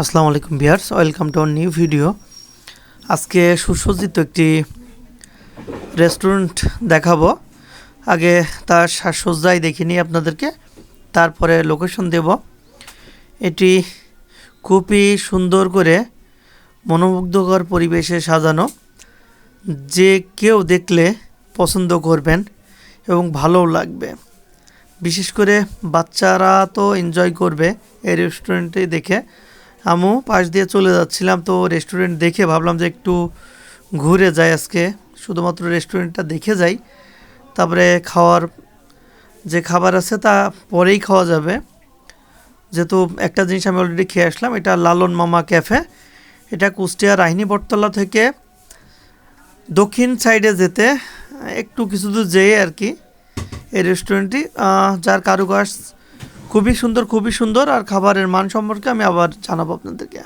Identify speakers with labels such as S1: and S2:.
S1: আসসালামু আলাইকুম viewers, welcome to our new video. আজকে সুসজ্জিত একটি রেস্টুরেন্ট দেখাবো। আগে তার সাজসজ্জাই দেখিনি আপনাদেরকে, তারপরে লোকেশন দেব। এটি খুবই সুন্দর করে মনোমুগ্ধকর পরিবেশে সাজানো, যে কেউ দেখলে পছন্দ করবেন এবং ভালোও লাগবে। বিশেষ করে বাচ্চারা তো এনজয় করবে এই রেস্টুরেন্টে দেখে। আমু পাশ দিয়ে চলে যাচ্ছিলাম, তো রেস্টুরেন্ট দেখে ভাবলাম যে একটু ঘুরে যাই, আজকে শুধুমাত্র রেস্টুরেন্টটা দেখে যাই, তারপরে খাওয়ার যে খাবার আছে তা পরেই খাওয়া যাবে। যেহেতু একটা জিনিস আমি অলরেডি খেয়ে আসলাম, এটা লালন মামা ক্যাফে। এটা কুষ্টিয়া রাহিনী বটতলা থেকে দক্ষিণ সাইডে যেতে একটু কিছু দূর যেয়ে আর কি এই রেস্টুরেন্টটি, যার কারুকাজ খুবই সুন্দর, আর খাবারের মান সম্পর্কে আমি আবার জানাবো আপনাদেরকে।